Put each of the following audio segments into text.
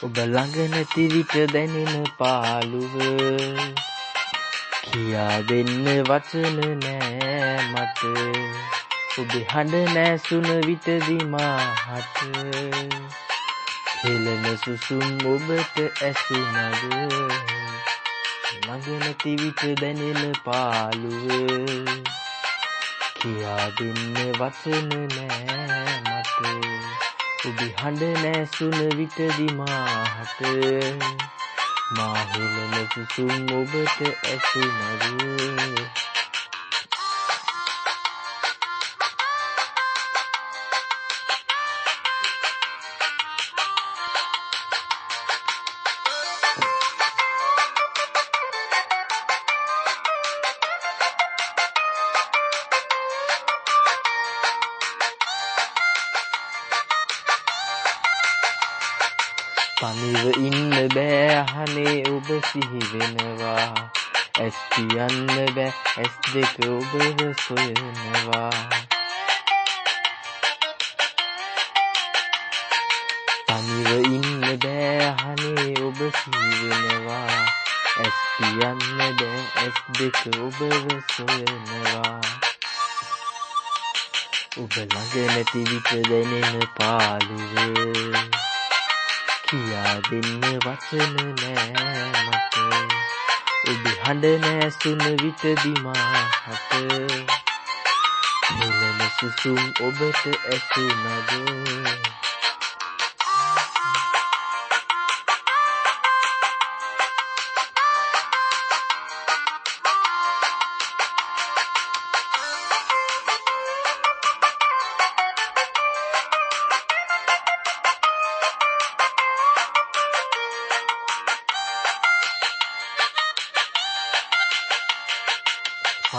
ඔබ ළඟ නැති විට දැනෙන පාළුව කියා දෙන්න වචන නෑ මට ඔබේ හඬ නැසුන විටදී මාහට හෙළන සුසුම් ඔබට ඇසුනද ළඟ නැති විට දැනෙන පාළුව කියා දෙන්න වචන නෑ මට ඔබේ හඬ නැසුන විටදී මාහට මා හෙළන සුසුම් ඔබට ඇසුනද තනිව ඉන්න බෑ අහනේ ඔබ සිහි වෙනවා ඇස් පියන්න බෑ ඇස් දෙක ඔබව සොයනවා තනිව ඉන්න බෑ අහනේ ඔබ සිහි වෙනවා ඇස් පියන්න බෑ ඇස් දෙක ඔබව සොයනවා ඔබ ළඟ නැති විට දැනෙන පාළුව කියා දෙන්න වචන නෑ මට ඔබේ හඬ නැසුන විටදී මාහට හෙළන සුසුම් ඔබට ඇසුනද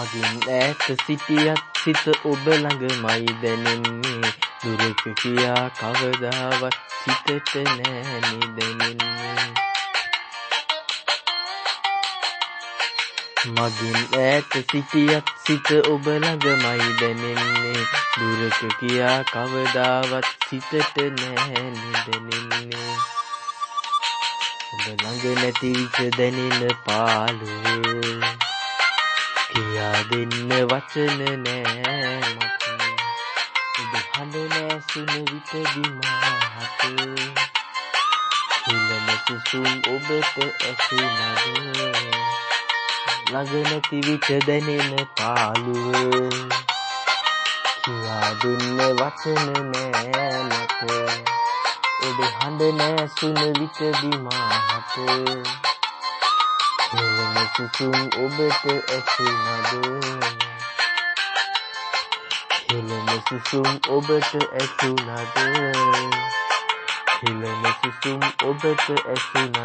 මගින් ඈත සිටියත් සිත ඔබ ළඟමයි දැනෙන්නේ දුරක කියා කවදාවත් සිතට නෑනේ දැනෙන්නේ මගින් ඈත සිටියත් සිත ඔබ ළඟමයි දැනෙන්නේ දුරක කියා කවදාවත් සිතට නෑනේ දැනෙන්නේ ඔබ ළඟ නැති විට දැනෙන පාළුව කියා දෙන්න වචන නෑ මට ඔබ හඬ නැසුන විටදී මාහට හෙළන සුසුම් ඔබට ඇසුනද ළඟ නැති විට දැනෙන පාළුව කියා දෙන්න වචන නෑ මට ඔබ හඬ නැසුන විටදී මාහට හෙළන සුසුම් ඔබට ඇසුනද හෙළන සුසුම් ඔබට ඇසුනද හෙළන සුසුම් ඔබට ඇසුනද